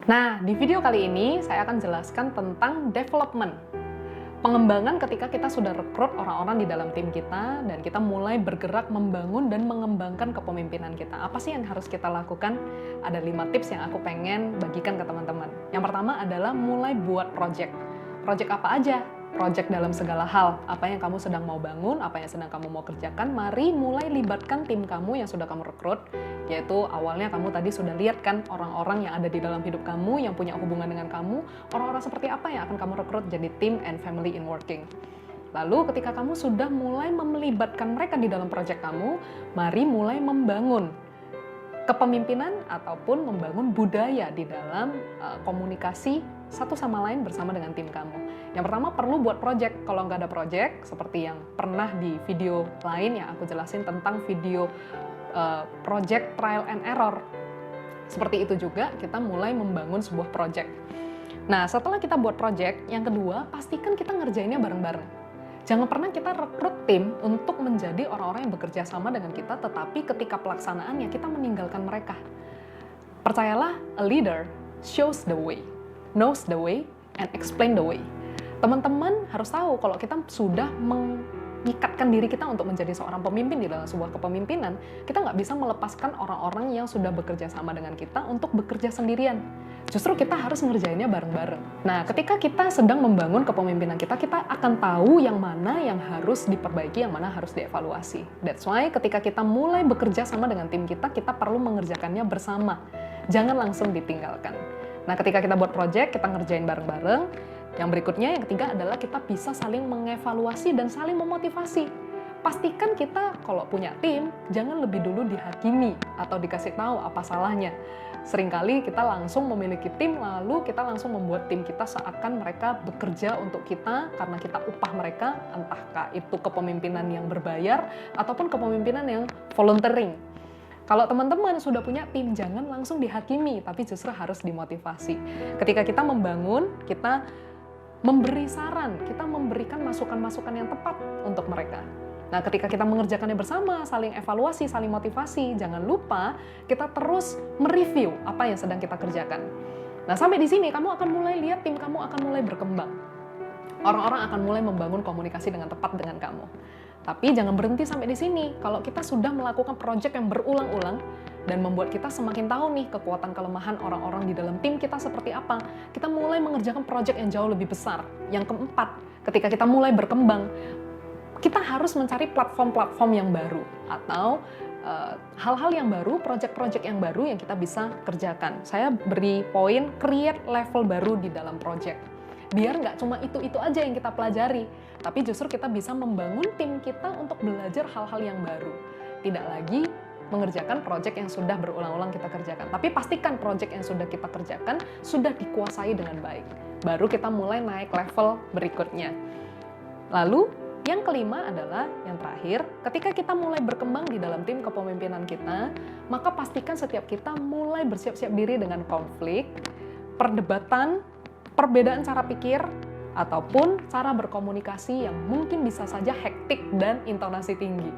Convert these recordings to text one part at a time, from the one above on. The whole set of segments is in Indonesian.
Nah, di video kali ini saya akan jelaskan tentang development. Pengembangan ketika kita sudah rekrut orang-orang di dalam tim kita dan kita mulai bergerak membangun dan mengembangkan kepemimpinan kita. Apa sih yang harus kita lakukan? Ada 5 tips yang aku pengen bagikan ke teman-teman. Yang pertama adalah mulai buat project. Project apa aja? Project dalam segala hal. Apa yang kamu sedang mau bangun, apa yang sedang kamu mau kerjakan, mari mulai libatkan tim kamu yang sudah kamu rekrut. Yaitu awalnya kamu tadi sudah lihat kan orang-orang yang ada di dalam hidup kamu, yang punya hubungan dengan kamu, orang-orang seperti apa yang akan kamu rekrut jadi team and family in working. Lalu ketika kamu sudah mulai melibatkan mereka di dalam proyek kamu, mari mulai membangun kepemimpinan ataupun membangun budaya di dalam komunikasi satu sama lain bersama dengan tim kamu. Yang pertama perlu buat project. Kalau nggak ada project, seperti yang pernah di video lain yang aku jelasin tentang video project trial and error. Seperti itu juga kita mulai membangun sebuah project. Nah, setelah kita buat project, yang kedua, pastikan kita ngerjainnya bareng-bareng. Jangan pernah kita rekrut tim untuk menjadi orang-orang yang bekerja sama dengan kita, tetapi ketika pelaksanaannya kita meninggalkan mereka. Percayalah, a leader shows the way, knows the way, and explain the way. Teman-teman harus tahu kalau kita sudah mengikatkan diri kita untuk menjadi seorang pemimpin di dalam sebuah kepemimpinan, kita nggak bisa melepaskan orang-orang yang sudah bekerja sama dengan kita untuk bekerja sendirian. Justru kita harus ngerjainnya bareng-bareng. Nah, ketika kita sedang membangun kepemimpinan kita, kita akan tahu yang mana yang harus diperbaiki, yang mana harus dievaluasi. That's why ketika kita mulai bekerja sama dengan tim kita, kita perlu mengerjakannya bersama. Jangan langsung ditinggalkan. Nah, ketika kita buat project, kita ngerjain bareng-bareng. Yang berikutnya, yang ketiga adalah kita bisa saling mengevaluasi dan saling memotivasi. Pastikan kita kalau punya tim, jangan lebih dulu dihakimi atau dikasih tahu apa salahnya. Seringkali kita langsung memiliki tim, lalu kita langsung membuat tim kita seakan mereka bekerja untuk kita karena kita upah mereka, entahkah itu kepemimpinan yang berbayar ataupun kepemimpinan yang volunteering. Kalau teman-teman sudah punya tim, jangan langsung dihakimi, tapi justru harus dimotivasi. Ketika kita membangun, kita memberi saran, kita memberikan masukan-masukan yang tepat untuk mereka. Nah, ketika kita mengerjakannya bersama, saling evaluasi, saling motivasi, jangan lupa kita terus mereview apa yang sedang kita kerjakan. Nah, sampai di sini kamu akan mulai lihat tim kamu akan mulai berkembang. Orang-orang akan mulai membangun komunikasi dengan tepat dengan kamu. Tapi jangan berhenti sampai di sini. Kalau kita sudah melakukan proyek yang berulang-ulang dan membuat kita semakin tahu nih kekuatan kelemahan orang-orang di dalam tim kita seperti apa, kita mulai mengerjakan proyek yang jauh lebih besar. Yang keempat, ketika kita mulai berkembang, kita harus mencari platform-platform yang baru atau hal-hal yang baru, project-project yang baru yang kita bisa kerjakan. Saya beri poin create level baru di dalam project. Biar nggak cuma itu-itu aja yang kita pelajari, tapi justru kita bisa membangun tim kita untuk belajar hal-hal yang baru. Tidak lagi mengerjakan project yang sudah berulang-ulang kita kerjakan. Tapi pastikan project yang sudah kita kerjakan sudah dikuasai dengan baik. Baru kita mulai naik level berikutnya. Lalu, yang kelima adalah, yang terakhir, ketika kita mulai berkembang di dalam tim kepemimpinan kita, maka pastikan setiap kita mulai bersiap-siap diri dengan konflik, perdebatan, perbedaan cara pikir, ataupun cara berkomunikasi yang mungkin bisa saja hektik dan intonasi tinggi.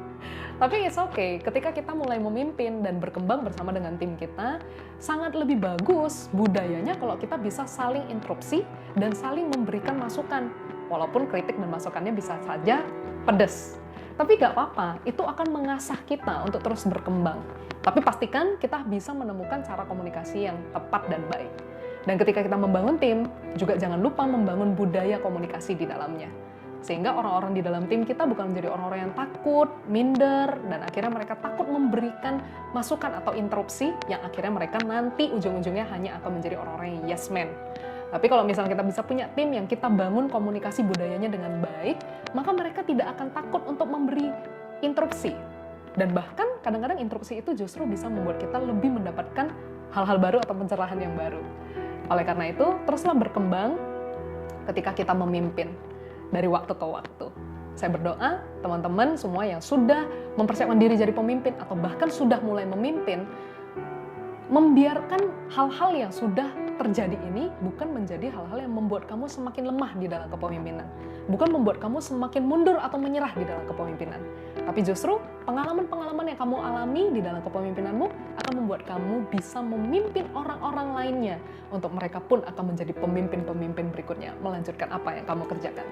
Tapi it's okay, ketika kita mulai memimpin dan berkembang bersama dengan tim kita, sangat lebih bagus budayanya kalau kita bisa saling interupsi dan saling memberikan masukan. Walaupun kritik dan masukannya bisa saja pedas. Tapi gak apa-apa, itu akan mengasah kita untuk terus berkembang. Tapi pastikan kita bisa menemukan cara komunikasi yang tepat dan baik. Dan ketika kita membangun tim, juga jangan lupa membangun budaya komunikasi di dalamnya. Sehingga orang-orang di dalam tim kita bukan menjadi orang-orang yang takut, minder, dan akhirnya mereka takut memberikan masukan atau interupsi yang akhirnya mereka nanti ujung-ujungnya hanya akan menjadi orang-orang yang yes man. Tapi kalau misalnya kita bisa punya tim yang kita bangun komunikasi budayanya dengan baik, maka mereka tidak akan takut untuk memberi interupsi. Dan bahkan kadang-kadang interupsi itu justru bisa membuat kita lebih mendapatkan hal-hal baru atau pencerahan yang baru. Oleh karena itu, teruslah berkembang ketika kita memimpin dari waktu ke waktu. Saya berdoa teman-teman semua yang sudah mempersiapkan diri jadi pemimpin atau bahkan sudah mulai memimpin, membiarkan hal-hal yang sudah terjadi ini bukan menjadi hal-hal yang membuat kamu semakin lemah di dalam kepemimpinan. Bukan membuat kamu semakin mundur atau menyerah di dalam kepemimpinan. Tapi justru pengalaman-pengalaman yang kamu alami di dalam kepemimpinanmu akan membuat kamu bisa memimpin orang-orang lainnya untuk mereka pun akan menjadi pemimpin-pemimpin berikutnya, melanjutkan apa yang kamu kerjakan.